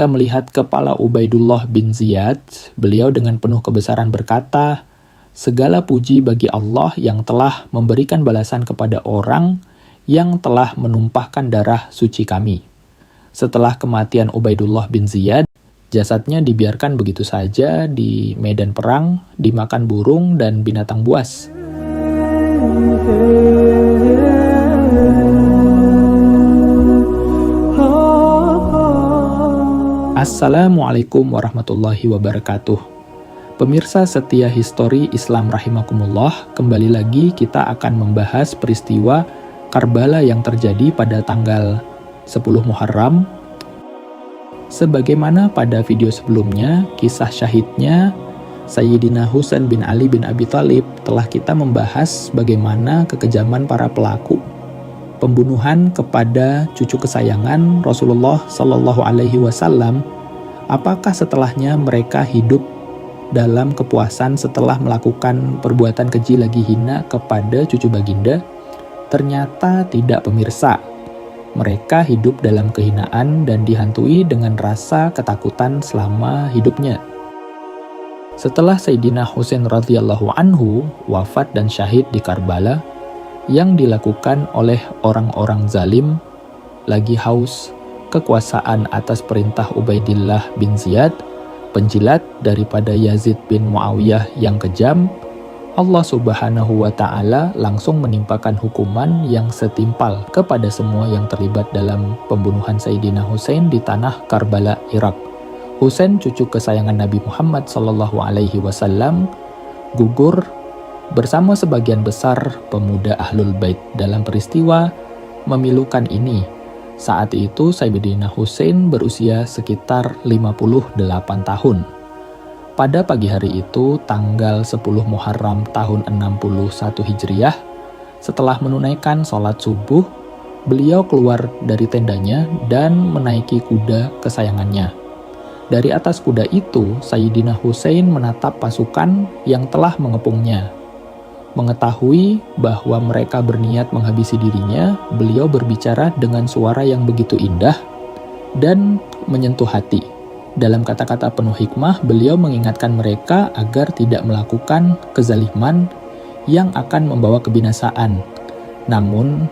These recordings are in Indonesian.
Kita melihat kepala Ubaidullah bin Ziyad, beliau dengan penuh kebesaran berkata, "Segala puji bagi Allah yang telah memberikan balasan kepada orang yang telah menumpahkan darah suci kami." Setelah kematian Ubaidullah bin Ziyad, jasadnya dibiarkan begitu saja di medan perang, dimakan burung dan binatang buas. Assalamualaikum warahmatullahi wabarakatuh. Pemirsa setia Histori Islam rahimakumullah, kembali lagi kita akan membahas peristiwa Karbala yang terjadi pada tanggal 10 Muharram. Sebagaimana pada video sebelumnya, kisah syahidnya Sayyidina Husain bin Ali bin Abi Thalib telah kita membahas bagaimana kekejaman para pelaku pembunuhan kepada cucu kesayangan Rasulullah Shallallahu Alaihi Wasallam. Apakah setelahnya mereka hidup dalam kepuasan setelah melakukan perbuatan keji lagi hina kepada cucu baginda? Ternyata tidak, pemirsa. Mereka hidup dalam kehinaan dan dihantui dengan rasa ketakutan selama hidupnya. Setelah Sayyidina Husain radhiyallahu anhu wafat dan syahid di Karbala, yang dilakukan oleh orang-orang zalim lagi haus kekuasaan atas perintah Ubaidillah bin Ziyad, penjilat daripada Yazid bin Muawiyah yang kejam, Allah Subhanahu wa Ta'ala langsung menimpakan hukuman yang setimpal kepada semua yang terlibat dalam pembunuhan Sayyidina Husain di tanah Karbala, Irak. Husain, cucu kesayangan Nabi Muhammad Sallallahu Alaihi Wasallam, gugur bersama sebagian besar pemuda Ahlul Bait dalam peristiwa memilukan ini. Saat itu Sayyidina Husain berusia sekitar 58 tahun. Pada pagi hari itu, tanggal 10 Muharram tahun 61 Hijriah, setelah menunaikan sholat subuh, beliau keluar dari tendanya dan menaiki kuda kesayangannya. Dari atas kuda itu, Sayyidina Husain menatap pasukan yang telah mengepungnya. Mengetahui bahwa mereka berniat menghabisi dirinya, beliau berbicara dengan suara yang begitu indah dan menyentuh hati. Dalam kata-kata penuh hikmah, beliau mengingatkan mereka agar tidak melakukan kezaliman yang akan membawa kebinasaan. Namun,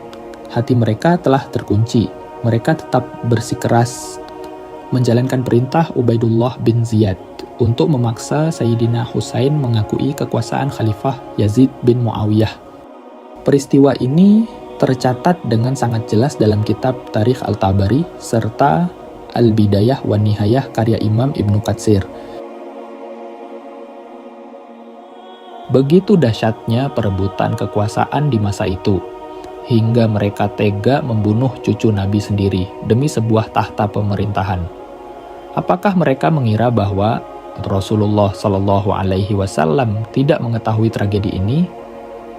hati mereka telah terkunci. Mereka tetap bersikeras menjalankan perintah Ubaidullah bin Ziyad untuk memaksa Sayyidina Husain mengakui kekuasaan Khalifah Yazid bin Muawiyah. Peristiwa ini tercatat dengan sangat jelas dalam kitab Tarikh Al-Tabari serta Al-Bidayah wa Nihayah karya Imam Ibnu Katsir. Begitu dahsyatnya perebutan kekuasaan di masa itu, hingga mereka tega membunuh cucu Nabi sendiri demi sebuah tahta pemerintahan. Apakah mereka mengira bahwa Rasulullah Shallallahu Alaihi Wasallam tidak mengetahui tragedi ini?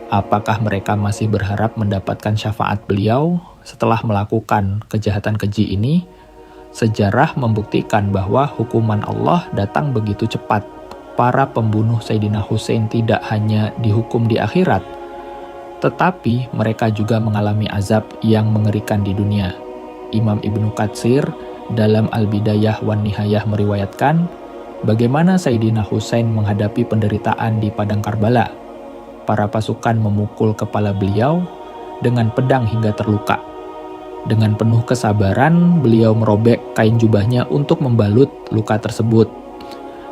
Apakah mereka masih berharap mendapatkan syafaat beliau setelah melakukan kejahatan keji ini? Sejarah membuktikan bahwa hukuman Allah datang begitu cepat. Para pembunuh Sayyidina Husain tidak hanya dihukum di akhirat, tetapi mereka juga mengalami azab yang mengerikan di dunia. Imam Ibnu Katsir dalam Al-Bidayah wa Nihayah meriwayatkan bagaimana Sayyidina Husain menghadapi penderitaan di padang Karbala. Para pasukan memukul kepala beliau dengan pedang hingga terluka. Dengan penuh kesabaran, beliau merobek kain jubahnya untuk membalut luka tersebut.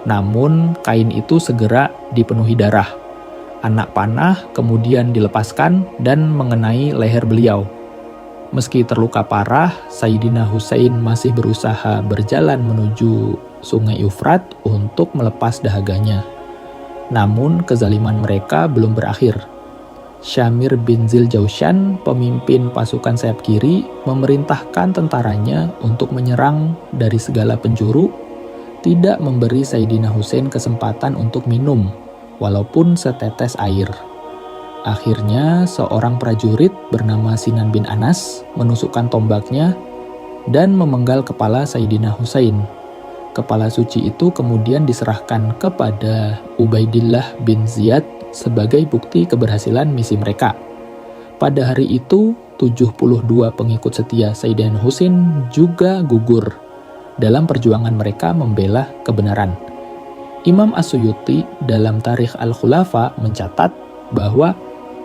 Namun, kain itu segera dipenuhi darah. Anak panah kemudian dilepaskan dan mengenai leher beliau. Meski terluka parah, Sayyidina Husain masih berusaha berjalan menuju Sungai Eufrat untuk melepas dahaganya. Namun kezaliman mereka belum berakhir. Syamir bin Ziljaushan, pemimpin pasukan sayap kiri, memerintahkan tentaranya untuk menyerang dari segala penjuru, tidak memberi Sayyidina Husain kesempatan untuk minum, walaupun setetes air. Akhirnya, seorang prajurit bernama Sinan bin Anas menusukkan tombaknya dan memenggal kepala Sayyidina Husain. Kepala suci itu kemudian diserahkan kepada Ubaidillah bin Ziyad sebagai bukti keberhasilan misi mereka. Pada hari itu, 72 pengikut setia Sayyidina Husain juga gugur dalam perjuangan mereka membela kebenaran. Imam As-Suyuti dalam Tarikh Al-Khulafa mencatat bahwa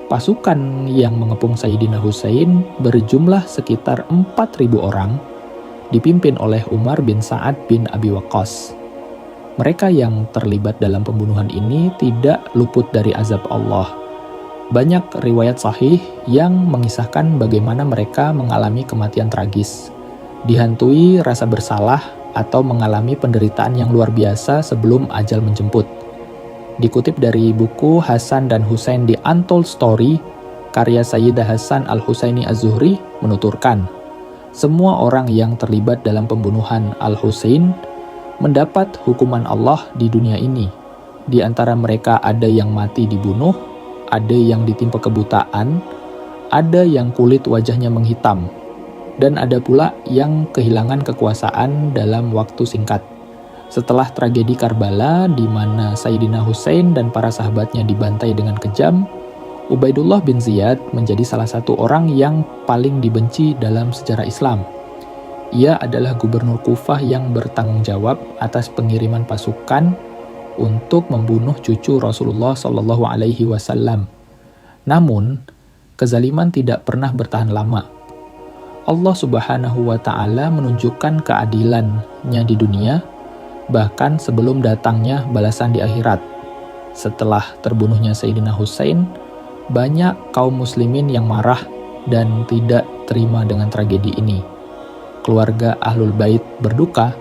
pasukan yang mengepung Sayyidina Husain berjumlah sekitar 4.000 orang, dipimpin oleh Umar bin Sa'ad bin Abi Waqqas. Mereka yang terlibat dalam pembunuhan ini tidak luput dari azab Allah. Banyak riwayat sahih yang mengisahkan bagaimana mereka mengalami kematian tragis, dihantui rasa bersalah atau mengalami penderitaan yang luar biasa sebelum ajal menjemput. Dikutip dari buku Hasan dan Husain The Untold Story, karya Sayyidah Hasan Al-Husaini Az-Zuhri menuturkan, semua orang yang terlibat dalam pembunuhan Al-Husain mendapat hukuman Allah di dunia ini. Di antara mereka ada yang mati dibunuh, ada yang ditimpa kebutaan, ada yang kulit wajahnya menghitam, dan ada pula yang kehilangan kekuasaan dalam waktu singkat. Setelah tragedi Karbala di mana Sayyidina Husain dan para sahabatnya dibantai dengan kejam, Ubaidullah bin Ziyad menjadi salah satu orang yang paling dibenci dalam sejarah Islam. Ia adalah gubernur Kufah yang bertanggung jawab atas pengiriman pasukan untuk membunuh cucu Rasulullah Shallallahu Alaihi Wasallam. Namun, kezaliman tidak pernah bertahan lama. Allah Subhanahu wa Ta'ala menunjukkan keadilannya di dunia, bahkan sebelum datangnya balasan di akhirat. Setelah terbunuhnya Sayyidina Husain, banyak kaum muslimin yang marah dan tidak terima dengan tragedi ini. Keluarga Ahlul Bait berduka,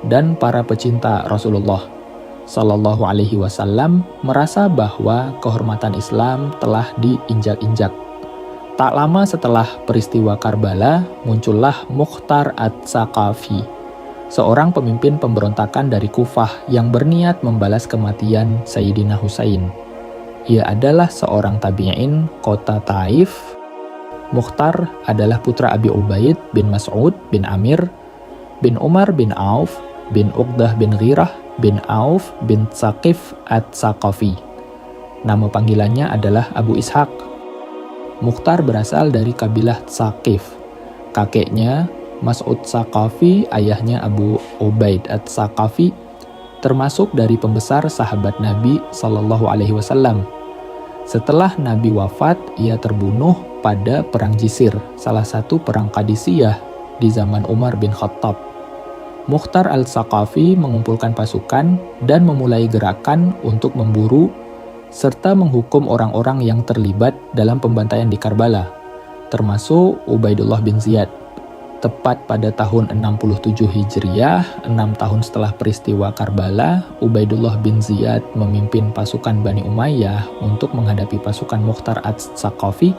dan para pecinta Rasulullah Sallallahu Alaihi Wasallam merasa bahwa kehormatan Islam telah diinjak-injak. Tak lama setelah peristiwa Karbala, muncullah Mukhtar Ats-Tsaqafi, seorang pemimpin pemberontakan dari Kufah yang berniat membalas kematian Sayyidina Husain. Ia adalah seorang tabi'in kota Taif. Mukhtar adalah putra Abi Ubaid bin Mas'ud bin Amir, bin Umar bin Auf, bin Uqdah bin Ghirah, bin Auf bin Tsaqif Ats-Tsaqafi. Nama panggilannya adalah Abu Ishaq. Mukhtar berasal dari kabilah Tsaqif. Kakeknya Mas'ud Tsaqafi, ayahnya Abu Ubaid Ats-Tsaqafi, termasuk dari pembesar sahabat Nabi Sallallahu Alaihi Wasallam. Setelah Nabi wafat, ia terbunuh pada Perang Jisir, salah satu perang Qadisiyah di zaman Umar bin Khattab. Mukhtar al-Tsaqafi mengumpulkan pasukan dan memulai gerakan untuk memburu serta menghukum orang-orang yang terlibat dalam pembantaian di Karbala, termasuk Ubaidullah bin Ziyad. Tepat pada tahun 67 Hijriah, 6 tahun setelah peristiwa Karbala, Ubaidullah bin Ziyad memimpin pasukan Bani Umayyah untuk menghadapi pasukan Mukhtar Ats-Tsaqafi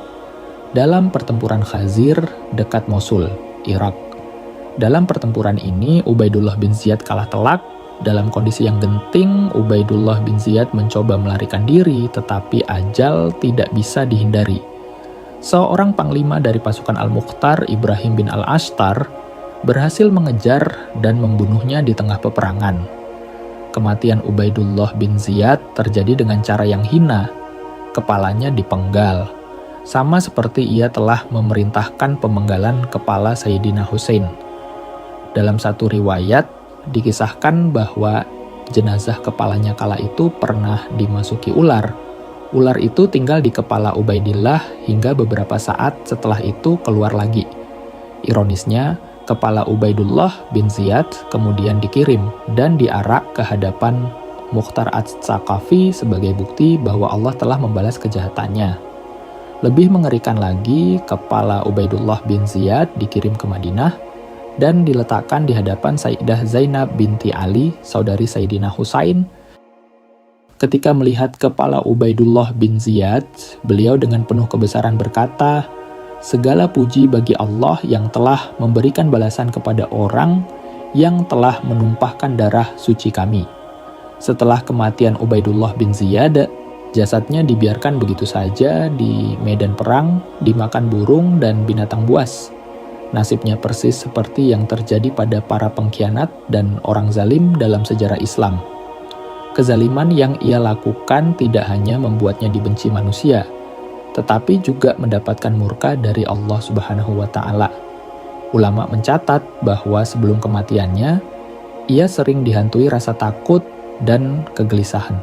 dalam pertempuran Khazir dekat Mosul, Irak. Dalam pertempuran ini, Ubaidullah bin Ziyad kalah telak. Dalam kondisi yang genting, Ubaidullah bin Ziyad mencoba melarikan diri, tetapi ajal tidak bisa dihindari. Seorang panglima dari pasukan Al-Mukhtar, Ibrahim bin Al-Ashtar, berhasil mengejar dan membunuhnya di tengah peperangan. Kematian Ubaidullah bin Ziyad terjadi dengan cara yang hina. Kepalanya dipenggal, sama seperti ia telah memerintahkan pemenggalan kepala Sayyidina Husain. Dalam satu riwayat, dikisahkan bahwa jenazah kepalanya kala itu pernah dimasuki ular. Ular itu tinggal di kepala Ubaidillah hingga beberapa saat setelah itu keluar lagi. Ironisnya, kepala Ubaidullah bin Ziyad kemudian dikirim dan diarak ke hadapan Mukhtar Ats-Tsaqafi sebagai bukti bahwa Allah telah membalas kejahatannya. Lebih mengerikan lagi, kepala Ubaidullah bin Ziyad dikirim ke Madinah dan diletakkan di hadapan Sayyidah Zainab binti Ali, saudari Sayyidina Husain. Ketika melihat kepala Ubaidullah bin Ziyad, beliau dengan penuh kebesaran berkata, "Segala puji bagi Allah yang telah memberikan balasan kepada orang yang telah menumpahkan darah suci kami." Setelah kematian Ubaidullah bin Ziyad, jasadnya dibiarkan begitu saja di medan perang, dimakan burung dan binatang buas. Nasibnya persis seperti yang terjadi pada para pengkhianat dan orang zalim dalam sejarah Islam. Kezaliman yang ia lakukan tidak hanya membuatnya dibenci manusia, tetapi juga mendapatkan murka dari Allah Subhanahu wa Ta'ala. Ulama mencatat bahwa sebelum kematiannya, ia sering dihantui rasa takut dan kegelisahan.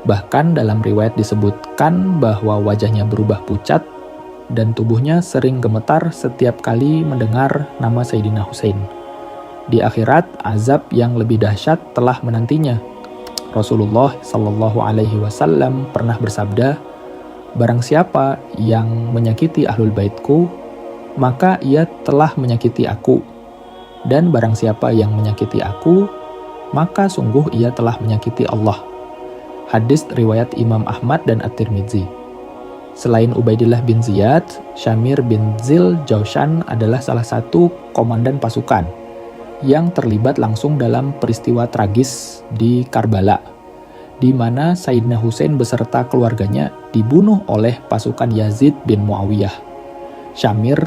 Bahkan dalam riwayat disebutkan bahwa wajahnya berubah pucat dan tubuhnya sering gemetar setiap kali mendengar nama Sayyidina Husain. Di akhirat, azab yang lebih dahsyat telah menantinya. Rasulullah Shallallahu Alaihi Wasallam pernah bersabda, "Barang siapa yang menyakiti ahlul baitku, maka ia telah menyakiti aku. Dan barang siapa yang menyakiti aku, maka sungguh ia telah menyakiti Allah." Hadis riwayat Imam Ahmad dan At-Tirmidzi. Selain Ubaidillah bin Ziyad, Syamir bin Zil Jaushan adalah salah satu komandan pasukan yang terlibat langsung dalam peristiwa tragis di Karbala, di mana Sayyidina Husain beserta keluarganya dibunuh oleh pasukan Yazid bin Muawiyah. Syamir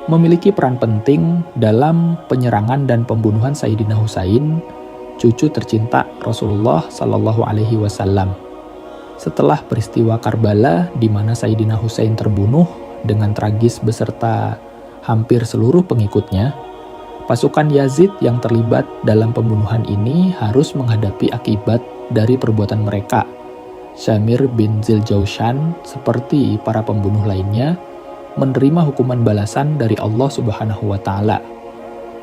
memiliki peran penting dalam penyerangan dan pembunuhan Sayyidina Husain, cucu tercinta Rasulullah Shallallahu Alaihi Wasallam. Setelah peristiwa Karbala di mana Sayyidina Husain terbunuh dengan tragis beserta hampir seluruh pengikutnya, pasukan Yazid yang terlibat dalam pembunuhan ini harus menghadapi akibat dari perbuatan mereka. Syamir bin Zil Jaushan, seperti para pembunuh lainnya, menerima hukuman balasan dari Allah Subhanahu wa Ta'ala.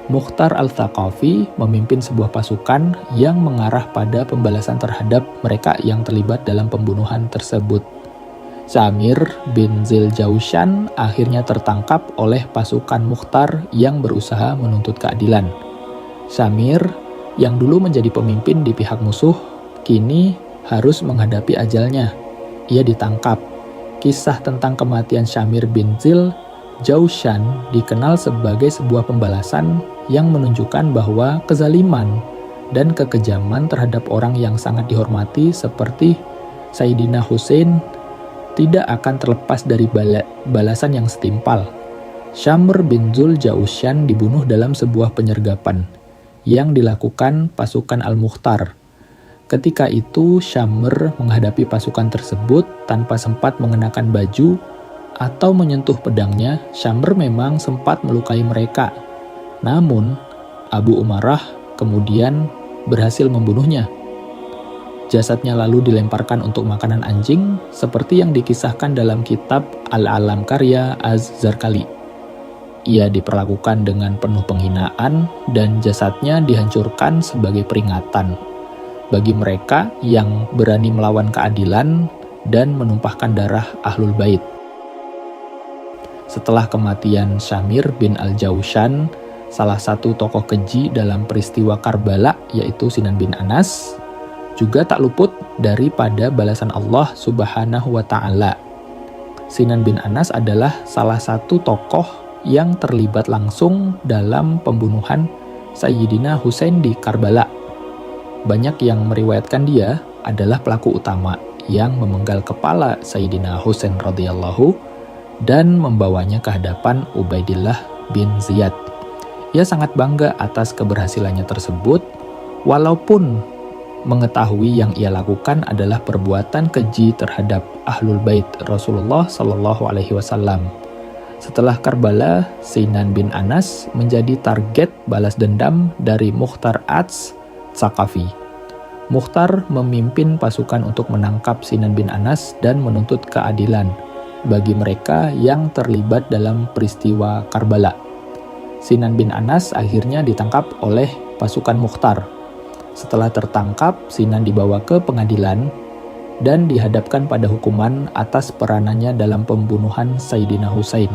Mukhtar al-Thaqafi memimpin sebuah pasukan yang mengarah pada pembalasan terhadap mereka yang terlibat dalam pembunuhan tersebut. Syamir bin Zil Jaushan akhirnya tertangkap oleh pasukan Mukhtar yang berusaha menuntut keadilan. Syamir, yang dulu menjadi pemimpin di pihak musuh, kini harus menghadapi ajalnya. Ia ditangkap. Kisah tentang kematian Syamir bin Zil Jaushan dikenal sebagai sebuah pembalasan yang menunjukkan bahwa kezaliman dan kekejaman terhadap orang yang sangat dihormati seperti Sayyidina Husain tidak akan terlepas dari balasan yang setimpal. Syamr bin Zul Jaushan dibunuh dalam sebuah penyergapan yang dilakukan pasukan Al-Mukhtar. Ketika itu, Syamr menghadapi pasukan tersebut tanpa sempat mengenakan baju atau menyentuh pedangnya. Syamr memang sempat melukai mereka. Namun, Abu Umarah kemudian berhasil membunuhnya. Jasadnya lalu dilemparkan untuk makanan anjing, seperti yang dikisahkan dalam kitab Al-Alam karya Az-Zarkali. Ia diperlakukan dengan penuh penghinaan dan jasadnya dihancurkan sebagai peringatan bagi mereka yang berani melawan keadilan dan menumpahkan darah Ahlul Bait. Setelah kematian Syamir bin Al-Jaushan, salah satu tokoh keji dalam peristiwa Karbala yaitu Sinan bin Anas, juga tak luput daripada balasan Allah Subhanahu wa Ta'ala. Sinan bin Anas adalah salah satu tokoh yang terlibat langsung dalam pembunuhan Sayyidina Husain di Karbala. Banyak yang meriwayatkan dia adalah pelaku utama yang memenggal kepala Sayyidina Husain radhiyallahu dan membawanya ke hadapan Ubaidillah bin Ziyad. Ia sangat bangga atas keberhasilannya tersebut, walaupun mengetahui yang ia lakukan adalah perbuatan keji terhadap Ahlul Bait Rasulullah Shallallahu Alaihi Wasallam. Setelah Karbala, Sinan bin Anas menjadi target balas dendam dari Mukhtar Ats-Tsaqafi. Mukhtar memimpin pasukan untuk menangkap Sinan bin Anas dan menuntut keadilan bagi mereka yang terlibat dalam peristiwa Karbala. Sinan bin Anas akhirnya ditangkap oleh pasukan Mukhtar. Setelah tertangkap, Sinan dibawa ke pengadilan dan dihadapkan pada hukuman atas peranannya dalam pembunuhan Sayyidina Husain.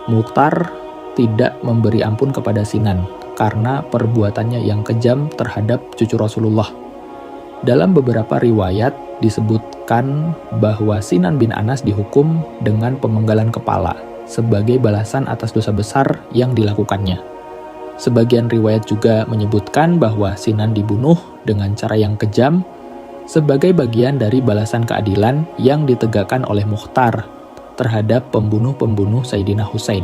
Mukhtar tidak memberi ampun kepada Sinan karena perbuatannya yang kejam terhadap cucu Rasulullah. Dalam beberapa riwayat disebutkan bahwa Sinan bin Anas dihukum dengan pemenggalan kepala sebagai balasan atas dosa besar yang dilakukannya. Sebagian riwayat juga menyebutkan bahwa Sinan dibunuh dengan cara yang kejam sebagai bagian dari balasan keadilan yang ditegakkan oleh Mukhtar terhadap pembunuh-pembunuh Sayyidina Husain.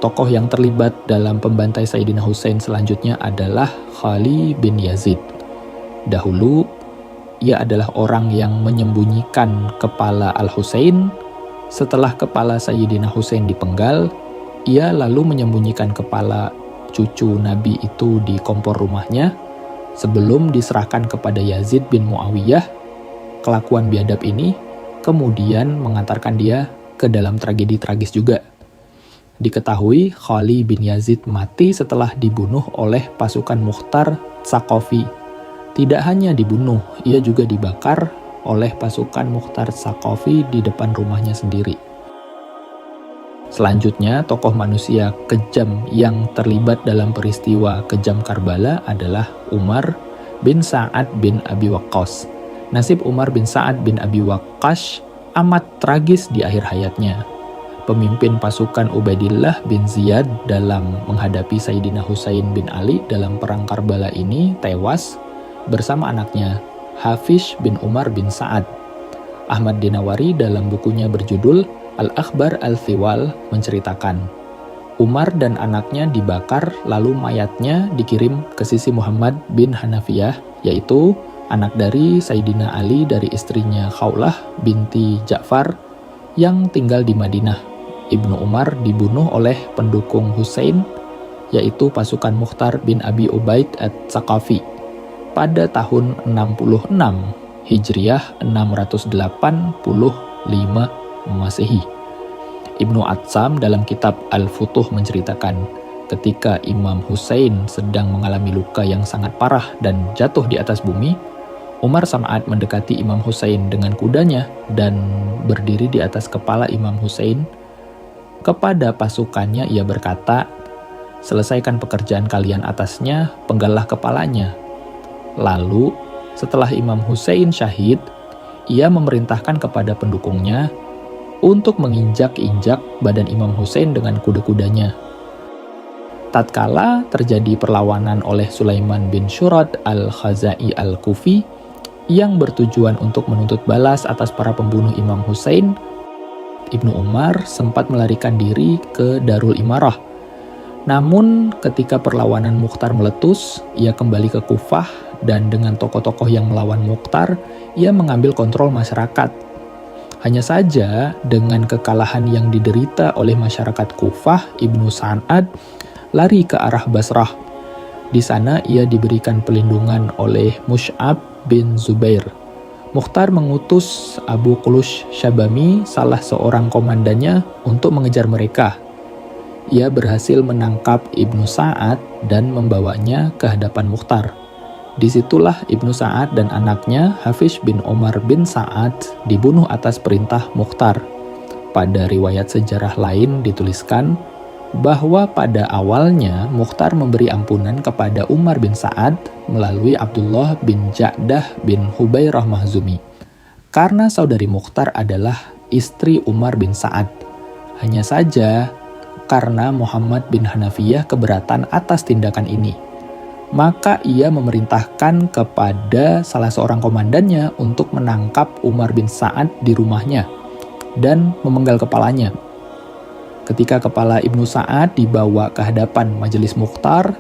Tokoh yang terlibat dalam pembantai Sayyidina Husain selanjutnya adalah Khalid bin Yazid. Dahulu, ia adalah orang yang menyembunyikan kepala Al-Husain. Setelah kepala Sayyidina Husain dipenggal, ia lalu menyembunyikan kepala cucu Nabi itu di kompor rumahnya sebelum diserahkan kepada Yazid bin Muawiyah. Kelakuan biadab ini kemudian mengantarkan dia ke dalam tragedi tragis juga. Diketahui Khalid bin Yazid mati setelah dibunuh oleh pasukan Mukhtar Tsaqafi. Tidak hanya dibunuh, ia juga dibakar oleh pasukan Mukhtar Tsaqafi di depan rumahnya sendiri. Selanjutnya, tokoh manusia kejam yang terlibat dalam peristiwa kejam Karbala adalah Umar bin Sa'ad bin Abi Waqqas. Nasib Umar bin Sa'ad bin Abi Waqqas amat tragis di akhir hayatnya. Pemimpin pasukan Ubaidillah bin Ziyad dalam menghadapi Sayyidina Husain bin Ali dalam perang Karbala ini tewas bersama anaknya Hafiz bin Umar bin Sa'ad. Ahmad Dinawari dalam bukunya berjudul Al-Akhbar Al-Thiwal menceritakan, Umar dan anaknya dibakar lalu mayatnya dikirim ke sisi Muhammad bin Hanafiyah, yaitu anak dari Sayyidina Ali dari istrinya Khawlah binti Ja'far yang tinggal di Madinah. Ibnu Umar dibunuh oleh pendukung Husain, yaitu pasukan Mukhtar bin Abi Ubaid at-Tsaqafi pada tahun 66 Hijriah 685 Masehi. Ibnu Atsam dalam kitab Al-Futuh menceritakan, ketika Imam Husain sedang mengalami luka yang sangat parah dan jatuh di atas bumi, Umar Sam'ad mendekati Imam Husain dengan kudanya dan berdiri di atas kepala Imam Husain. Kepada pasukannya ia berkata, "Selesaikan pekerjaan kalian atasnya, penggallah kepalanya." Lalu, setelah Imam Husain syahid, ia memerintahkan kepada pendukungnya untuk menginjak-injak badan Imam Husain dengan kuda-kudanya. Tatkala terjadi perlawanan oleh Sulaiman bin Syurad al-Khazai al-Kufi yang bertujuan untuk menuntut balas atas para pembunuh Imam Husain, Ibnu Umar sempat melarikan diri ke Darul Imarah. Namun ketika perlawanan Mukhtar meletus, ia kembali ke Kufah dan dengan tokoh-tokoh yang melawan Mukhtar, ia mengambil kontrol masyarakat. Hanya saja dengan kekalahan yang diderita oleh masyarakat Kufah, Ibnu Sa'ad lari ke arah Basrah. Di sana ia diberikan pelindungan oleh Mus'ab bin Zubair. Mukhtar mengutus Abu Qulush Syabami, salah seorang komandannya, untuk mengejar mereka. Ia berhasil menangkap Ibnu Sa'ad dan membawanya ke hadapan Mukhtar. Disitulah Ibnu Sa'ad dan anaknya Hafiz bin Umar bin Sa'ad dibunuh atas perintah Mukhtar. Pada riwayat sejarah lain dituliskan bahwa pada awalnya Mukhtar memberi ampunan kepada Umar bin Sa'ad melalui Abdullah bin Ja'dah bin Hubairah Mahzumi. Karena saudari Mukhtar adalah istri Umar bin Sa'ad. Hanya saja karena Muhammad bin Hanafiyah keberatan atas tindakan ini, maka ia memerintahkan kepada salah seorang komandannya untuk menangkap Umar bin Sa'ad di rumahnya dan memenggal kepalanya. Ketika kepala Ibnu Sa'ad dibawa ke hadapan majelis Mukhtar,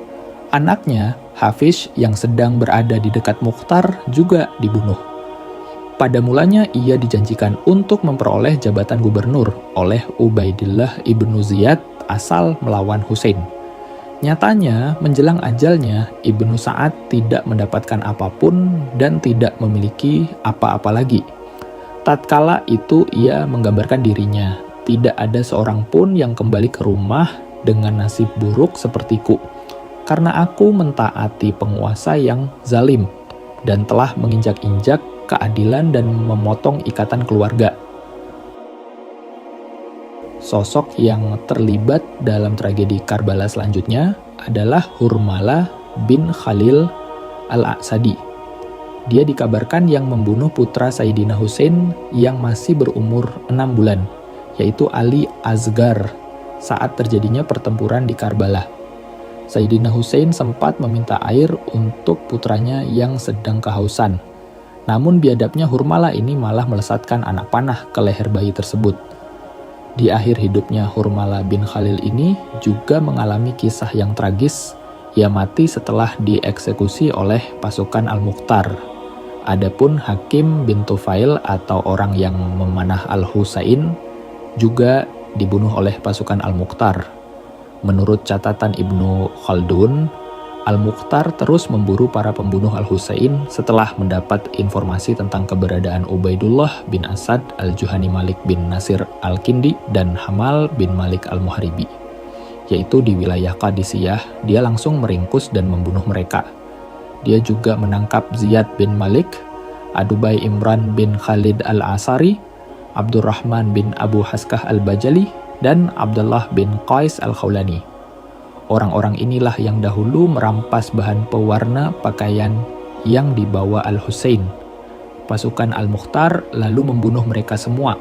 anaknya Hafiz yang sedang berada di dekat Mukhtar juga dibunuh. Pada mulanya ia dijanjikan untuk memperoleh jabatan gubernur oleh Ubaidillah ibnu Ziyad asal melawan Husain. Nyatanya, menjelang ajalnya, Ibnu Sa'ad tidak mendapatkan apapun dan tidak memiliki apa-apa lagi. Tatkala itu ia menggambarkan dirinya, tidak ada seorang pun yang kembali ke rumah dengan nasib buruk sepertiku, karena aku mentaati penguasa yang zalim dan telah menginjak-injak keadilan dan memotong ikatan keluarga. Sosok yang terlibat dalam tragedi Karbala selanjutnya adalah Hurmala bin Khalil al-Aqsadi. Dia dikabarkan yang membunuh putra Sayyidina Husain yang masih berumur 6 bulan, yaitu Ali Asgar, saat terjadinya pertempuran di Karbala. Sayyidina Husain sempat meminta air untuk putranya yang sedang kehausan. Namun biadabnya Hurmala ini malah melesatkan anak panah ke leher bayi tersebut. Di akhir hidupnya Hurmala bin Khalil ini juga mengalami kisah yang tragis. Ia mati setelah dieksekusi oleh pasukan Al-Mukhtar. Adapun Hakim bin Tufail atau orang yang memanah Al-Husain juga dibunuh oleh pasukan Al-Mukhtar. Menurut catatan Ibnu Khaldun, Al-Mukhtar terus memburu para pembunuh Al-Husain setelah mendapat informasi tentang keberadaan Ubaidullah bin Asad, Al-Juhani Malik bin Nasir Al-Kindi, dan Hamal bin Malik Al-Muharibi, yaitu di wilayah Qadisiyah. Dia langsung meringkus dan membunuh mereka. Dia juga menangkap Ziyad bin Malik, Adubai Imran bin Khalid Al-Asari, Abdurrahman bin Abu Haskah Al-Bajali, dan Abdullah bin Qais Al-Khawlani. Orang-orang inilah yang dahulu merampas bahan pewarna pakaian yang dibawa Al-Husain. Pasukan Al-Mukhtar lalu membunuh mereka semua.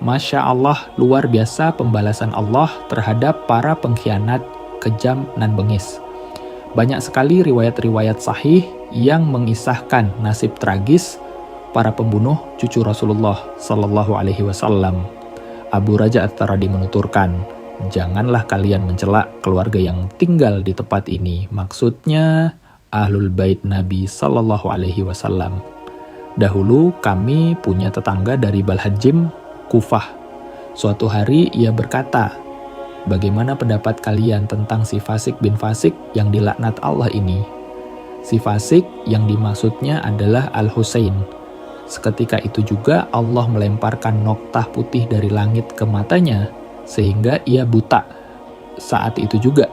Masya Allah, luar biasa pembalasan Allah terhadap para pengkhianat kejam nan bengis. Banyak sekali riwayat-riwayat sahih yang mengisahkan nasib tragis para pembunuh cucu Rasulullah Sallallahu Alaihi Wasallam. Abu Raja At-Taradi menuturkan, janganlah kalian mencela keluarga yang tinggal di tempat ini. Maksudnya Ahlul Bait Nabi Sallallahu Alaihi Wasallam. Dahulu kami punya tetangga dari Balhajim, Kufah. Suatu hari ia berkata, bagaimana pendapat kalian tentang si Fasik bin Fasik yang dilaknat Allah ini? Si Fasik yang dimaksudnya adalah Al-Husain. Seketika itu juga Allah melemparkan noktah putih dari langit ke matanya, sehingga ia buta. Saat itu juga,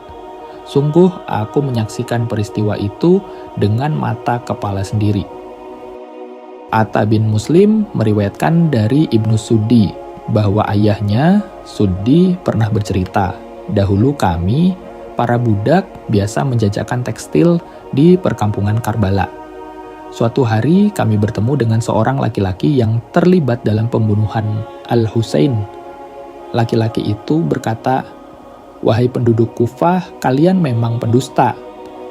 sungguh aku menyaksikan peristiwa itu dengan mata kepala sendiri. Atta bin Muslim meriwayatkan dari Ibnu Suddi bahwa ayahnya, Suddi, pernah bercerita, dahulu kami, para budak, biasa menjajakan tekstil di perkampungan Karbala. Suatu hari kami bertemu dengan seorang laki-laki yang terlibat dalam pembunuhan Al-Husain. Laki-laki itu berkata, wahai penduduk Kufah, kalian memang pendusta.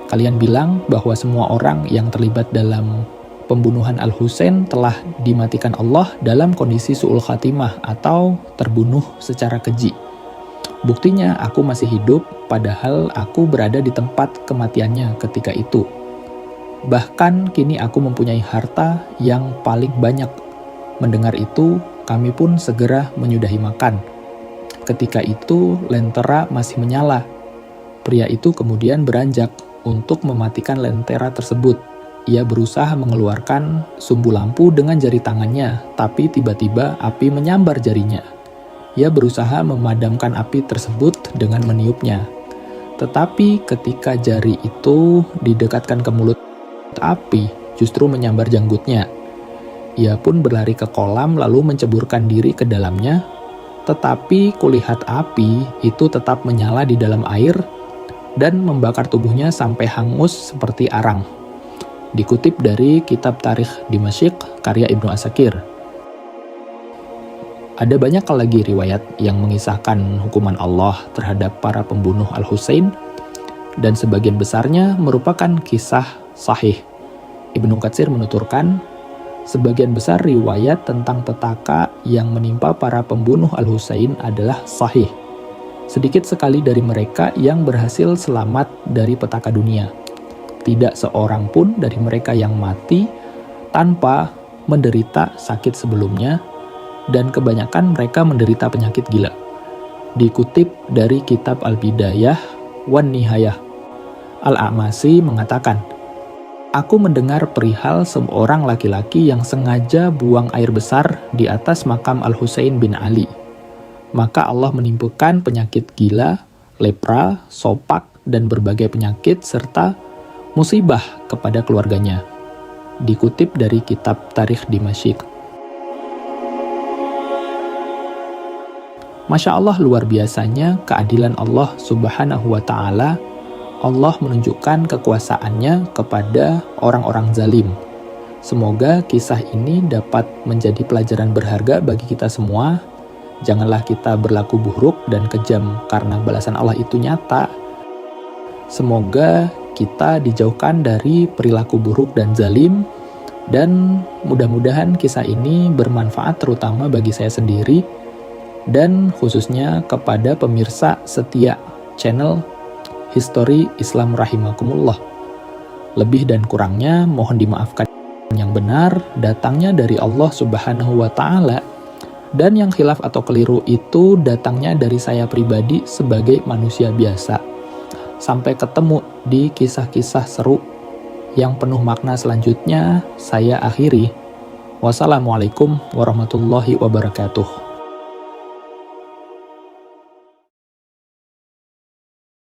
Kalian bilang bahwa semua orang yang terlibat dalam pembunuhan Al-Husain telah dimatikan Allah dalam kondisi su'ul khatimah atau terbunuh secara keji. Buktinya aku masih hidup, padahal aku berada di tempat kematiannya ketika itu. Bahkan kini aku mempunyai harta yang paling banyak. Mendengar itu, kami pun segera menyudahi makan. Ketika itu, lentera masih menyala. Pria itu kemudian beranjak untuk mematikan lentera tersebut. Ia berusaha mengeluarkan sumbu lampu dengan jari tangannya, tapi tiba-tiba api menyambar jarinya. Ia berusaha memadamkan api tersebut dengan meniupnya. Tetapi ketika jari itu didekatkan ke mulut api, justru menyambar janggutnya. Ia pun berlari ke kolam lalu menceburkan diri ke dalamnya, tetapi kulihat api itu tetap menyala di dalam air dan membakar tubuhnya sampai hangus seperti arang. Dikutip dari kitab Tarikh Dimashq karya Ibnu Asakir. Ada banyak lagi riwayat yang mengisahkan hukuman Allah terhadap para pembunuh Al-Husain, dan sebagian besarnya merupakan kisah sahih. Ibnu Katsir menuturkan, sebagian besar riwayat tentang petaka yang menimpa para pembunuh Al-Husain adalah sahih. Sedikit sekali dari mereka yang berhasil selamat dari petaka dunia. Tidak seorang pun dari mereka yang mati tanpa menderita sakit sebelumnya, dan kebanyakan mereka menderita penyakit gila. Dikutip dari kitab Al-Bidayah wan Nihayah, Al-A'masi mengatakan, aku mendengar perihal seorang laki-laki yang sengaja buang air besar di atas makam Al-Husain bin Ali. Maka Allah menimpakan penyakit gila, lepra, sopak, dan berbagai penyakit serta musibah kepada keluarganya. Dikutip dari kitab Tarikh Dimashq. Masya Allah, luar biasanya keadilan Allah Subhanahu wa Ta'ala. Allah menunjukkan kekuasaannya kepada orang-orang zalim. Semoga kisah ini dapat menjadi pelajaran berharga bagi kita semua. Janganlah kita berlaku buruk dan kejam karena balasan Allah itu nyata. Semoga kita dijauhkan dari perilaku buruk dan zalim, dan mudah-mudahan kisah ini bermanfaat terutama bagi saya sendiri dan khususnya kepada pemirsa setia channel History Islam rahimakumullah. Lebih dan kurangnya mohon dimaafkan. Yang benar datangnya dari Allah Subhanahu wa Ta'ala. Dan yang khilaf atau keliru itu datangnya dari saya pribadi sebagai manusia biasa. Sampai ketemu di kisah-kisah seru yang penuh makna selanjutnya, saya akhiri. Wassalamualaikum warahmatullahi wabarakatuh.